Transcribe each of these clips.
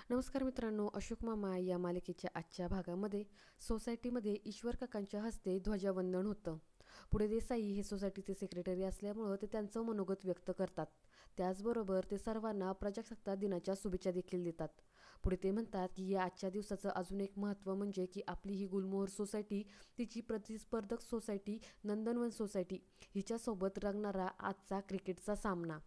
नमस्कार मित्रांनो, अशोक मामा या मालिकेच्या आजच्या भागामध्ये सोसायटीमध्ये ईश्वर काकांच्या हस्ते ध्वजावंदन होतं. पुढे देसाई हे सोसायटीचे सेक्रेटरी असल्यामुळं ते त्यांचं मनोगत व्यक्त करतात. त्याचबरोबर ते सर्वांना प्रजासत्ताक दिनाच्या शुभेच्छा देखील देतात. पुढे ते म्हणतात की या आजच्या दिवसाचं अजून एक महत्त्व म्हणजे की आपली ही गुलमोहर सोसायटी तिची प्रतिस्पर्धक सोसायटी नंदनवन सोसायटी हिच्यासोबत रंगणारा आजचा क्रिकेटचा सामना.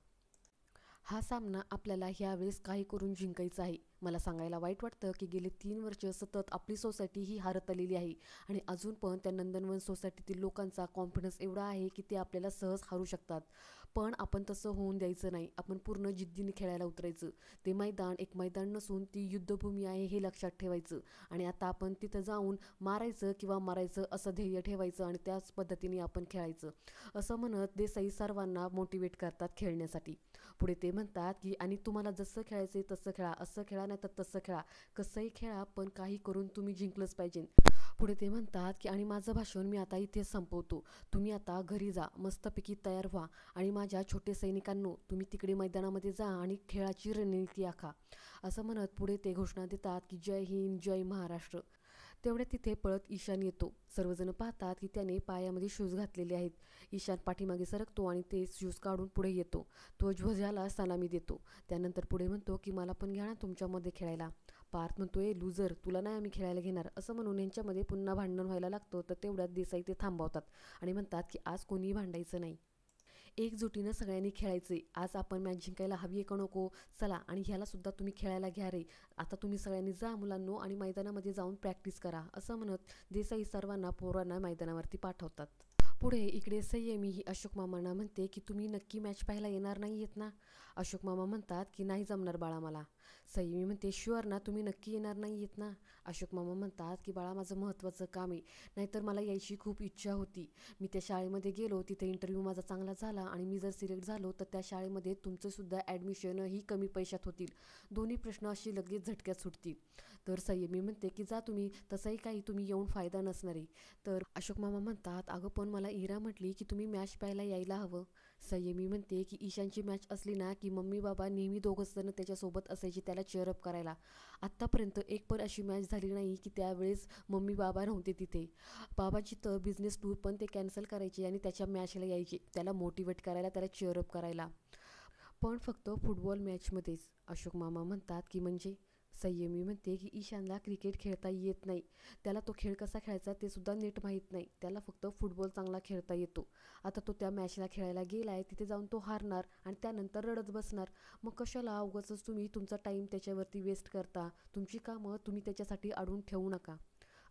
हा सामना आपल्याला ह्यावेळेस काही करून जिंकायचा आहे. मला सांगायला वाईट वाटतं की गेले 3 वर्ष सतत आपली सोसायटी ही हारत आलेली आहे आणि अजून पण त्या नंदनवन सोसायटीतील लोकांचा कॉन्फिडन्स एवढा आहे की ते आपल्याला सहज हारू शकतात. पण आपण तसं होऊन द्यायचं नाही. आपण पूर्ण जिद्दीने खेळायला उतरायचं. ते मैदान एक मैदान नसून ती युद्धभूमी आहे हे लक्षात ठेवायचं आणि आता आपण तिथं जाऊन मारायचं किंवा मारायचं असं ध्येय ठेवायचं आणि त्याच पद्धतीने आपण खेळायचं, असं म्हणत देसाई सर्वांना मोटिवेट करतात खेळण्यासाठी. पुढे ते म्हणतात की आणि तुम्हाला जसं खेळायचं तसं खेळा, असं खेळा नाही तर तसं खेळा, कसंही खेळा पण काही करून तुम्ही जिंकलंच पाहिजे. पुढे ते म्हणतात की आणि माझं भाषण मी आता इथेच संपवतो. तुम्ही आता घरी जा, मस्तपैकी तयार व्हा आणि माझ्या छोटे सैनिकांनो तुम्ही तिकडे मैदानामध्ये जा आणि खेळाची रणनीती आखा, असं म्हणत पुढे ते घोषणा देतात की जय हिंद, जय महाराष्ट्र. तेवढ्या तिथे पळत ईशान येतो. सर्वजण पाहतात की त्याने पायामध्ये शूज घातलेले आहेत. ईशान पाठीमागे सरकतो आणि ते शूज काढून पुढे येतो. तो ध्वजाला सलामी देतो. त्यानंतर पुढे म्हणतो की मला पण घ्या ना तुमच्यामध्ये खेळायला. पार्थ म्हणतो ए लूजर, तुला नाही आम्ही खेळायला घेणार, असं म्हणून यांच्यामध्ये पुन्हा भांडण व्हायला लागतं. तर तेवढ्यात देसाई ते थांबवतात आणि म्हणतात की आज कोणीही भांडायचं नाही. एकजुटीनं सगळ्यांनी खेळायचे. आज आपण मॅच जिंकायला हवी आहे का नको? चला आणि ह्याला सुद्धा तुम्ही खेळायला घ्या रे. आता तुम्ही सगळ्यांनी जा मुलांनो आणि मैदानामध्ये जाऊन प्रॅक्टिस करा, असं म्हणत देसाई सर्वांना पोरांना मैदानावरती पाठवतात. पुढे इकडे संयमी ही अशोक मामांना म्हणते की तुम्ही नक्की मॅच पाहायला येणार नाही आहेत ना? अशोक मामा म्हणतात की नाही जमणार बाळा मला. संयमी म्हणते शुअर ना, तुम्ही नक्की येणार नाही आहेत ना? अशोक मामा म्हणतात की बाळा माझं महत्त्वाचं काम आहे, नाहीतर मला यायची खूप इच्छा होती. मी त्या शाळेमध्ये गेलो, तिथे इंटरव्ह्यू माझा चांगला झाला आणि मी जर सिलेक्ट झालो तर त्या शाळेमध्ये तुमचंसुद्धा ॲडमिशनही कमी पैशात होतील. दोन्ही प्रश्न अशी लगेच झटक्यात सुटतील. तर संयमी म्हणते की जा तुम्ही, तसंही काही तुम्ही येऊन फायदा नसणार आहे. तर अशोक मामा म्हणतात अगं पण मला इरा म्हटली की तुम्ही मॅच पाहायला यायला हवं. संयमी म्हणते की ईशानची मॅच असली ना की मम्मी बाबा नेहमी दोघंच जण त्याच्यासोबत असायची त्याला चेअरअप करायला. आत्तापर्यंत एक पण अशी मॅच झाली नाही की त्यावेळेस मम्मी बाबा नव्हते तिथे. बाबाची तर बिझनेस टूर पण ते कॅन्सल करायचे आणि त्याच्या मॅचला यायचे त्याला मोटिवेट करायला, त्याला चेअरअप करायला. पण फक्त फुटबॉल मॅचमध्येच. अशोक मामा म्हणतात की म्हणजे? संयमी म्हणते की ईशानला क्रिकेट खेळता येत नाही. त्याला तो खेळ कसा खेळायचा ते सुद्धा नीट माहीत नाही. त्याला फक्त फुटबॉल चांगला खेळता येतो. आता तो त्या मॅचला खेळायला गेलाय, तिथे जाऊन तो हारणार आणि त्यानंतर रडत बसणार. मग कशाला उगाचच तुम्ही तुमचा टाईम त्याच्यावरती वेस्ट करता? तुमची कामं तुम्ही त्याच्यासाठी अडवून ठेवू नका.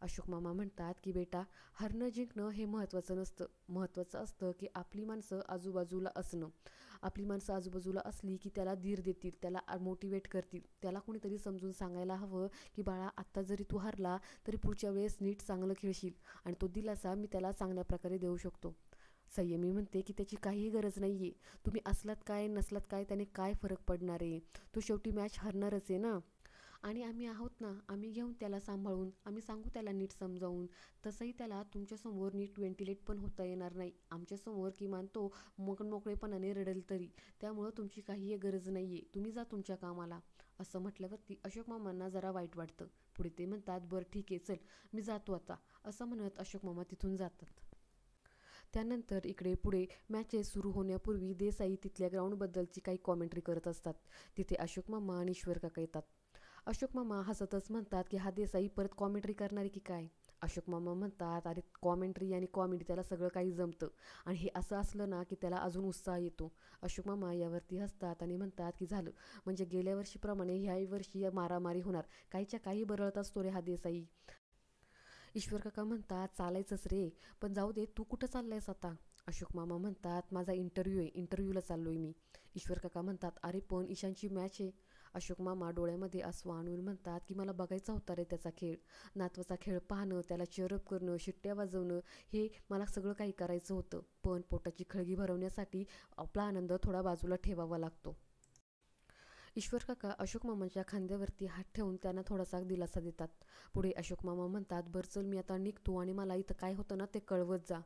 अशोक मामा म्हणतात की बेटा, हरणं जिंकणं हे महत्त्वाचं नसतं. महत्त्वाचं असतं की आपली माणसं आजूबाजूला असणं. आपली माणसं आजूबाजूला असली की त्याला धीर देतील, त्याला मोटिवेट करतील. त्याला कोणीतरी समजून सांगायला हवं की बाळा आत्ता जरी तू हारला तरी पुढच्या वेळेस नीट चांगलं खेळशील, आणि तो दिलासा मी त्याला चांगल्या प्रकारे देऊ शकतो. संयमी म्हणते की त्याची काहीही गरज नाही आहे. तुम्ही असलात काय नसलात काय त्याने काय फरक पडणार आहे? तो शेवटी मॅच हरणारच आहे ना. आणि आम्ही आहोत ना, आम्ही घेऊन त्याला सांभाळून, आम्ही सांगू त्याला नीट समजावून. तसंही त्याला तुमच्यासमोर नीट व्हेंटिलेट पण होता येणार नाही. आमच्यासमोर किमान तो मोकळेपणाने रडेल तरी. त्यामुळं तुमची काहीही गरज नाही आहे. तुम्ही जा तुमच्या कामाला, असं म्हटल्यावरती अशोक मामांना जरा वाईट वाटतं. पुढे ते म्हणतात बरं ठीक आहे चल, मी जातो आता, असं म्हणत अशोक मामा तिथून जातात. त्यानंतर इकडे पुढे मॅचेस सुरू होण्यापूर्वी देसाई तिथल्या ग्राउंडबद्दलची काही कॉमेंट्री करत असतात. तिथे अशोक मामा आणि ईश्वर काका येतात. अशोक मामा हसतच म्हणतात की हा देसाई परत कॉमेंट्री करणारे की काय? अशोक मामा म्हणतात अरे कॉमेंट्री आणि कॉमेडी त्याला सगळं काही जमतं आणि हे असं असलं ना की त्याला अजून उत्साह येतो. अशोक मामा यावरती हसतात आणि म्हणतात की झालं म्हणजे गेल्या वर्षीप्रमाणे ह्याही वर्षी मारामारी होणार. काहीच्या काही बरळत असतो रे हा देसाई. ईश्वर काका म्हणतात चालायचंच रे, पण जाऊ दे तू कुठं चाललायस आता? अशोक मामा म्हणतात माझा इंटरव्ह्यू आहे, इंटरव्ह्यूला चाललोय मी. ईश्वर काका म्हणतात अरे पण ईशानची मॅच आहे. अशोक मामा डोळ्यामध्ये आसू आणून म्हणतात की मला बघायचा होता रे त्याचा खेळ. नातवाचा खेळ पाहणं, त्याला चेअरअप करणं, शिट्ट्या वाजवणं, हे मला सगळं काही करायचं होतं. पण पोटाची खळगी भरवण्यासाठी आपला आनंद थोडा बाजूला ठेवावा लागतो. ईश्वर काका अशोक मामांच्या खांद्यावरती हात ठेवून त्यांना थोडासा दिलासा देतात. पुढे अशोक मामा म्हणतात बरं चल मी आता निघतो आणि मला इथं काय होतं ना ते कळवत जा.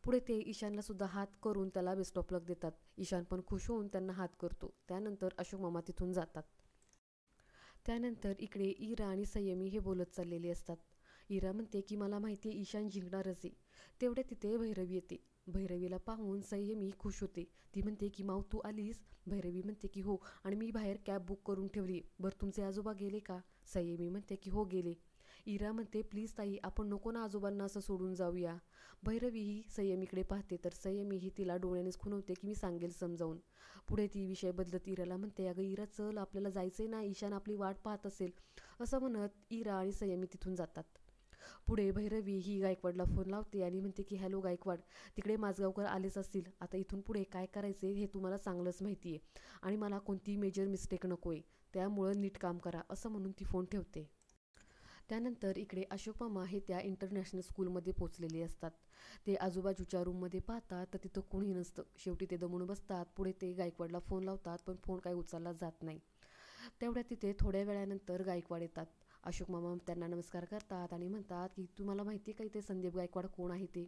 पुढे ते ईशानला सुद्धा हात करून त्याला बेस्ट ऑफ लक देतात. ईशान पण खुश होऊन त्यांना हात करतो. त्यानंतर अशोक मामा तिथून जातात. त्यानंतर इकडे इरा आणि संयमी हे बोलत चाललेले असतात. इरा म्हणते की मला माहिती आहे ईशान जिंकणारच आहे. तेवढ्या तिथे भैरवी येते. भैरवीला पाहून संयमी खुश होते. ती म्हणते की माऊ तू आलीस? भैरवी म्हणते की हो, आणि मी बाहेर कॅब बुक करून ठेवली. बरं तुमचे आजोबा गेले का? संयमी म्हणते की हो गेले. इरा म्हणते प्लीज ताई आपण नको ना आजोबांना असं सोडून जाऊया. भैरवी ही संयमीकडे पाहते तर संयमीही तिला डोळ्यानेच खुणवते की मी सांगेल समजावून. पुढे ती विषय बदलत इराला म्हणते अगं इरा चल आपल्याला जायचंय ना, ईशान आपली वाट पाहत असेल. असं म्हणत इरा आणि संयमी तिथून जातात. पुढे भैरवी ही गायकवाडला फोन लावते आणि म्हणते की हॅलो गायकवाड, तिकडे माझगावकर आलेच असतील. आता इथून पुढे काय करायचे हे तुम्हाला चांगलंच माहिती आहे आणि मला कोणतीही मेजर मिस्टेक नको आहे, त्यामुळं नीट काम करा असं म्हणून ती फोन ठेवते. त्यानंतर इकडे अशोक मामा हे त्या इंटरनॅशनल स्कूलमध्ये पोचलेले असतात. ते आजूबाजूच्या रूममध्ये पाहतात तर तिथं कोणी नसतं. शेवटी ते दमून बसतात. पुढे ते गायकवाडला फोन लावतात पण फोन काही उचलला जात नाही. तेवढ्या तिथे थोड्या वेळानंतर गायकवाड येतात. अशोक मामा त्यांना नमस्कार करतात आणि म्हणतात की तुम्हाला माहिती आहे का इथे संदीप गायकवाड कोण आहे ते?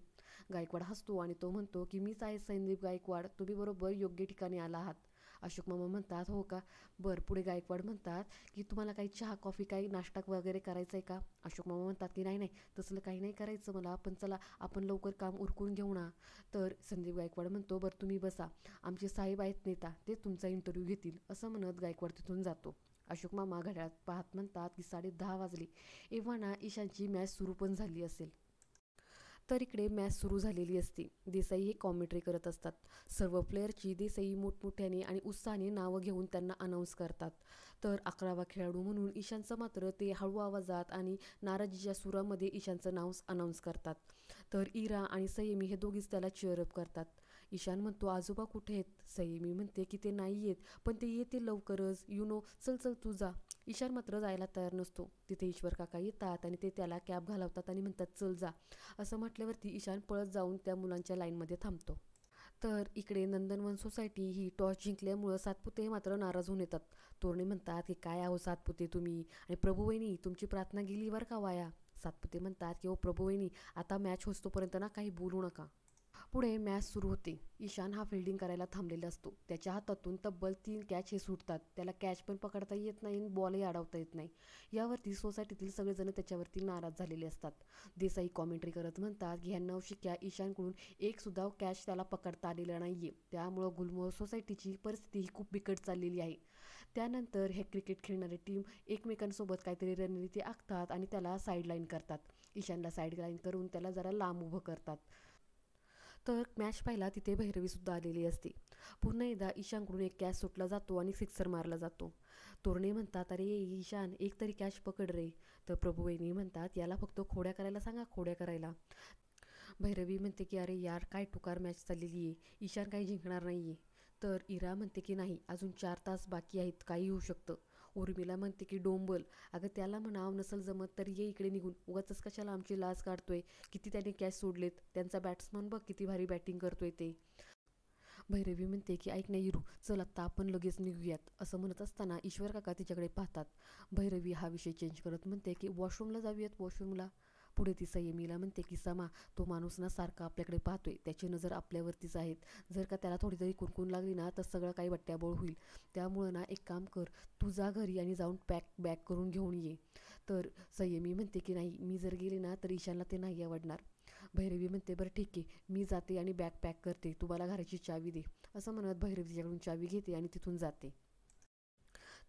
गायकवाड हसतो आणि तो म्हणतो की मीच आहे संदीप गायकवाड, तुम्ही बरोबर योग्य ठिकाणी आला आहात. अशोक मामा म्हणतात हो का, बरं. पुढे गायकवाड म्हणतात की तुम्हाला काही चहा कॉफी काही नाश्ता वगैरे करायचा आहे का? अशोक मामा म्हणतात की नाही नाही तसलं काही नाही करायचं मला, पण चला आपण लवकर काम उरकून घेऊ ना. तर संदीप गायकवाड म्हणतो बरं तुम्ही बसा, आमचे साहेब आहेत नेता, ते तुमचा इंटरव्ह्यू घेतील. असं म्हणत गायकवाड तिथून जातो. अशोक मामा घड्याळात पाहत म्हणतात की 10:30 वाजले. एव्हा ना ईशानची मॅच सुरू पण झाली असेल. तर इकडे मॅच सुरू झालेली असते. देसाई हे कॉमेंट्री करत असतात. सर्व प्लेयरची देसाई मोठमोठ्याने आणि उत्साहाने नावं घेऊन त्यांना अनाऊन्स करतात. तर 11वा खेळाडू म्हणून ईशानचं मात्र ते हळू आवाजात आणि नाराजीच्या सुरामध्ये ईशानचं नाव अनाऊन्स करतात. तर इरा आणि संयमी हे दोघीच त्याला चीअरअप करतात. ईशान म्हणतो आजोबा कुठे आहेत? संयमी म्हणते की ते नाही येत, पण ते येतील लवकरच, चल चल तू जा. ईशान मात्र जायला तयार नसतो. तिथे ईश्वर काका येतात आणि ते त्याला कॅब घालवतात आणि म्हणतात चल जा. असं म्हटल्यावरती ईशान पळत जाऊन त्या मुलांच्या लाईनमध्ये थांबतो. तर इकडे नंदनवन सोसायटी ही टॉस जिंकल्यामुळं सातपुते मात्र नाराज होऊन येतात. तोरणे म्हणतात की काय आहो सातपुते तुम्ही, आणि प्रभूवहिनी तुमची प्रार्थना गेली बरं का वाया. सातपुते म्हणतात की हो प्रभूवहिनी आता मॅच होतोपर्यंत ना काही बोलू नका. पुढे मॅच सुरू होते. ईशान हा फिल्डिंग करायला थांबलेला असतो. त्याच्या हातातून तब्बल 3 कॅच हे सुटतात. त्याला कॅच पण पकडता येत नाही आणि बॉलही अडवता येत नाही. यावरती सोसायटीतील सगळेजण त्याच्यावरती नाराज झालेले असतात. देसाई कॉमेंट्री करत म्हणतात की ह्या नवशिक्या ईशानकडून एक सुद्धा कॅच त्याला पकडता आलेला नाहीये, त्यामुळं गुलमोहर सोसायटीची परिस्थिती ही खूप बिकट चाललेली आहे. त्यानंतर हे क्रिकेट खेळणारे टीम एकमेकांसोबत काहीतरी रणनीती आखतात आणि त्याला साईडलाईन करतात. ईशानला साईडलाईन करून त्याला जरा लांब उभं करतात. तर मॅच पाहायला तिथे भैरवीसुद्धा आलेली असते. पुन्हा एकदा ईशानकडून एक कॅच सुटला जातो आणि सिक्सर मारला जातो. तोरणे म्हणतात अरे ईशान एक तरी कॅच पकड रे. तर प्रभूवहिनी म्हणतात याला फक्त खोड्या करायला सांगा, खोड्या करायला. भैरवी म्हणते की अरे यार काय टुकार मॅच चाललेली आहे, ईशान काही जिंकणार नाही आहे. तर इरा म्हणते की नाही अजून 4 तास बाकी आहेत, काही होऊ शकतं. उर्मिला म्हणते की डोंबल, अगं त्याला म्हणावं नसल जमत तर ये इकडे निघून, उगाचच कशाला आमची लाज काढतोय. किती त्याने कॅच सोडलेत, त्यांचा बॅट्समन बघ किती भारी बॅटिंग करतोय ते. भैरवी म्हणते की ऐक नाही इरू, चल आत्ता आपण लगेच निघूयात. असं म्हणत असताना ईश्वर काका तिच्याकडे पाहतात. भैरवी हा विषय चेंज करत म्हणते की वॉशरूमला जाऊयात, वॉशरूमला. पुढे ती संयमीला म्हणते की समा, तो माणूस ना सारखा आपल्याकडे पाहतोय, त्याची नजर आपल्यावरतीच आहेत. जर का त्याला थोडी तरी कुणकुण लागली ना तर सगळं काही बट्ट्याबोळ होईल. त्यामुळं ना एक काम कर, तू जा घरी आणि जाऊन बॅग करून घेऊन ये. तर संयमी म्हणते की नाही मी जर गेले ना तर ईशानला ते नाही आवडणार. भैरवी म्हणते बरं ठीक आहे, मी जाते आणि बॅग पॅक करते, तू मला घराची चावी दे. असं म्हणत भैरवी तिच्याकडून चावी घेते आणि तिथून जाते.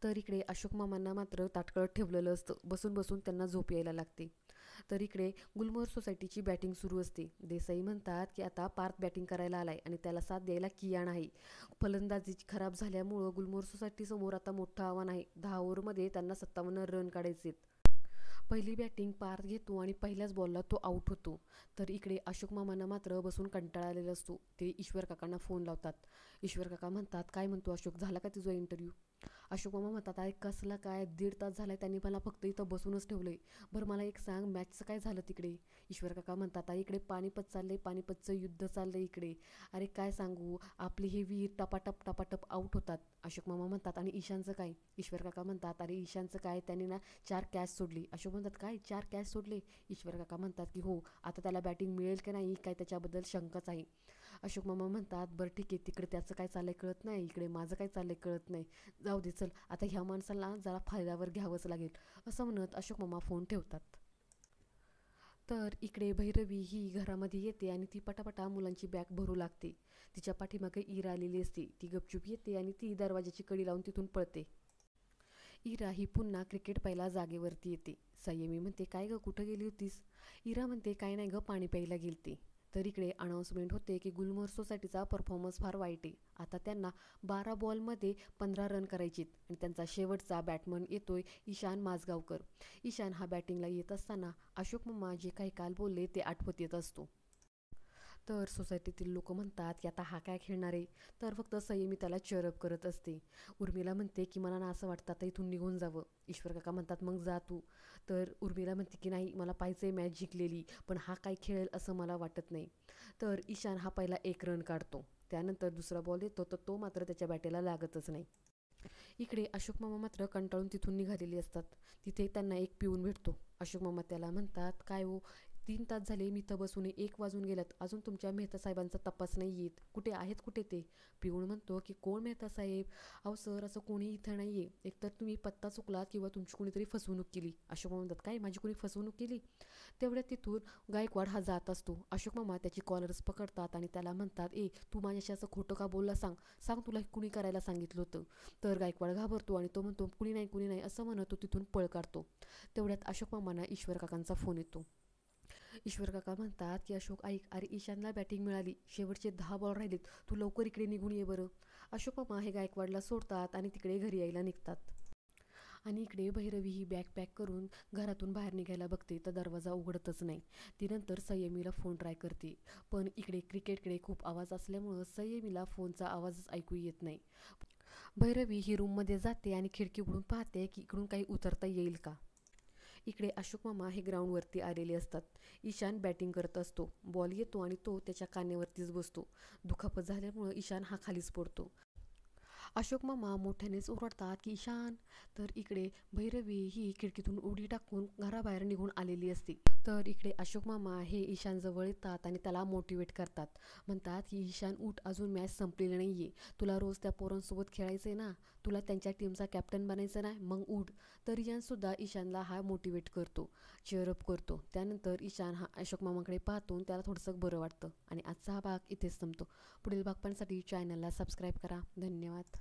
तर इकडे अशोक मामांना मात्र ताटकळत ठेवलेलं असतं. बसून बसून त्यांना झोप यायला लागते. तर इकडे गुलमोहर सोसायटीची बॅटिंग सुरू असते. देसाई म्हणतात की आता पार्थ बॅटिंग करायला आलाय आणि त्याला साथ द्यायला कियान आहे. फलंदाजी खराब झाल्यामुळं गुलमोहर सोसायटीसमोर आता मोठं आव्हान आहे. 10 ओव्हरमध्ये त्यांना 57 रन काढायचे. पहिली बॅटिंग पार्थ घेतो आणि पहिल्याच बॉलला तो आऊट होतो. तर इकडे अशोक मामांना मात्र बसून कंटाळा आलेला असतो. ते ईश्वर काकांना फोन लावतात. ईश्वर काका म्हणतात काय म्हणतो अशोक, झाला का तुझा इंटरव्ह्यू? अशोक मामा म्हणतात अरे कसला काय, 1.5 तास झालाय त्यांनी मला फक्त इथं बसूनच ठेवलंय. बरं मला एक सांग मॅचचं काय झालं तिकडे? ईश्वर काका म्हणतात अरे इकडे पानिपत चाललंय, पानिपतचं युद्ध चाललंय इकडे. अरे काय सांगू, आपले हे वीर टपाटप टपाटप आऊट होतात. अशोक मामा म्हणतात आणि ईशानचं काय? ईश्वर काका म्हणतात अरे ईशानचं काय, त्यांनी ना 4 कॅच सोडली. अशोक म्हणतात काय 4 कॅच सोडले? ईश्वर काका म्हणतात की हो, आता त्याला बॅटिंग मिळेल की नाही काय त्याच्याबद्दल शंकाच आहे. अशोक मामा म्हणतात, बरं ठीक आहे, तिकडे त्याचं काय चाललंय कळत नाही, इकडे माझं काय चाललंय कळत नाही, जाऊ दे चल, आता ह्या माणसाला जरा फायद्यावर घ्यावंच लागेल, असं म्हणत अशोक मामा फोन ठेवतात. तर इकडे भैरवी ही घरामध्ये येते आणि ती पटापटा मुलांची बॅग भरू लागते. तिच्या पाठीमागे इरा आलेली असते. ती गपचूप येते आणि ती दरवाजाची कडी लावून तिथून पळते. इरा ही पुन्हा क्रिकेट पाहायला जागेवरती येते. संयमी म्हणते, काय गं कुठं गेली होतीस? इरा म्हणते, काय नाही गं, पाणी प्यायला गेलते. तर इकडे अनाऊन्समेंट होते की गुलमोहर सोसायटीचा परफॉर्मन्स फार वाईट आहे. आता त्यांना 12 बॉलमध्ये 15 रन करायचेत आणि त्यांचा शेवटचा बॅटमन येतोय ईशान माजगावकर. ईशान हा बॅटिंगला येत असताना अशोक मामा जे काही काल बोलले ते आठवत येत असतो. तर सोसायटीतील लोक म्हणतात की आता हा काय खेळणार आहे. तर फक्त संयमी त्याला चेअरअप करत असते. उर्मिला म्हणते की मला ना असं वाटतं आता इथून निघून जावं. ईश्वर काका म्हणतात मग जा तू. तर उर्मिला म्हणते की नाही, मला पाहिजे मॅच जिंकलेली, पण हा काय खेळेल असं मला वाटत नाही. तर ईशान हा पहिला 1 रन काढतो. त्यानंतर दुसरा बॉल येतो तर तो मात्र त्याच्या बॅटेला लागतच नाही. इकडे अशोक मामा मात्र कंटाळून तिथून निघालेले असतात. तिथे त्यांना एक पिऊन भेटतो. अशोक मामा त्याला म्हणतात, काय हो, 3 तास झाले मी इथं बसून, 1 वाजून गेल्यात, अजून तुमच्या मेहता साहेबांचा तपास नाही येत, कुठे आहेत कुठे ते? पिऊन म्हणतो की कोण मेहता साहेब? अहो सर, असं कोणी इथं नाही आहे, एकतर तुम्ही पत्ता चुकलात किंवा तुमची कोणीतरी फसवणूक केली. अशोक मामा म्हणतात, काय माझी कोणी फसवणूक केली? तेवढ्यात तिथून गायकवाड हा जात असतो. अशोक मामा त्याची कॉलर्स पकडतात आणि त्याला म्हणतात, ए तू माझ्याशी असं खोटं का बोलला, सांग सांग, तुला कुणी करायला सांगितलं होतं? तर गायकवाड घाबरतो आणि तो म्हणतो, कुणी नाही कुणी नाही असं म्हणत तो तिथून पळ काढतो. तेवढ्यात अशोक मामांना ईश्वर काकांचा फोन येतो. ईश्वर काका म्हणतात की अशोक ऐक, अरे ईशानला बॅटिंग मिळाली, शेवटचे 10 बॉल राहिलेत, तू लवकर इकडे निघून ये बरं. अशोक मामा हे गायकवाडला सोडतात आणि तिकडे घरी यायला निघतात. आणि इकडे भैरवी ही बॅग पॅक करून घरातून बाहेर निघायला बघते तर दरवाजा उघडतच नाही. ती नंतर संयमीला फोन ट्राय करते, पण इकडे क्रिकेटकडे खूप आवाज असल्यामुळं संयमीला फोनचा आवाजच ऐकू येत नाही. भैरवी ही रूममध्ये जाते आणि खिडकी उघडून पाहते की इकडून काही उतरता येईल का. इकडे अशोक मामा हे ग्राउंडवरती आलेले असतात. ईशान बॅटिंग करत असतो. बॉल येतो आणि तो त्याच्या कान्यावरतीच बसतो. दुखापत झाल्यामुळं ईशान हा खालीच पडतो. अशोक मामा मोठ्यानेच ओरडतात की ईशान. तर इकडे भैरवी ही खिडकीतून उडी टाकून घराबाहेर निघून आलेली असते. तर इकडे अशोक मामा हे ईशानजवळ येतात आणि त्याला मोटिवेट करतात. म्हणतात की ईशान उठ, अजून मॅच संपलेली नाही आहे, तुला रोज त्या पोरांसोबत खेळायचं आहे ना, तुला त्यांच्या टीमचा कॅप्टन बनायचं नाही, मग उठ. तर ईशानसुद्धा ईशानला हा मोटिवेट करतो, चेअरअप करतो. त्यानंतर ईशान हा अशोक मामाकडे पाहतो, त्याला थोडंसं बरं वाटतं आणि आजचा हा भाग इथेच संपतो. पुढील भाग पाहण्यासाठी चॅनलला सबस्क्राईब करा. धन्यवाद.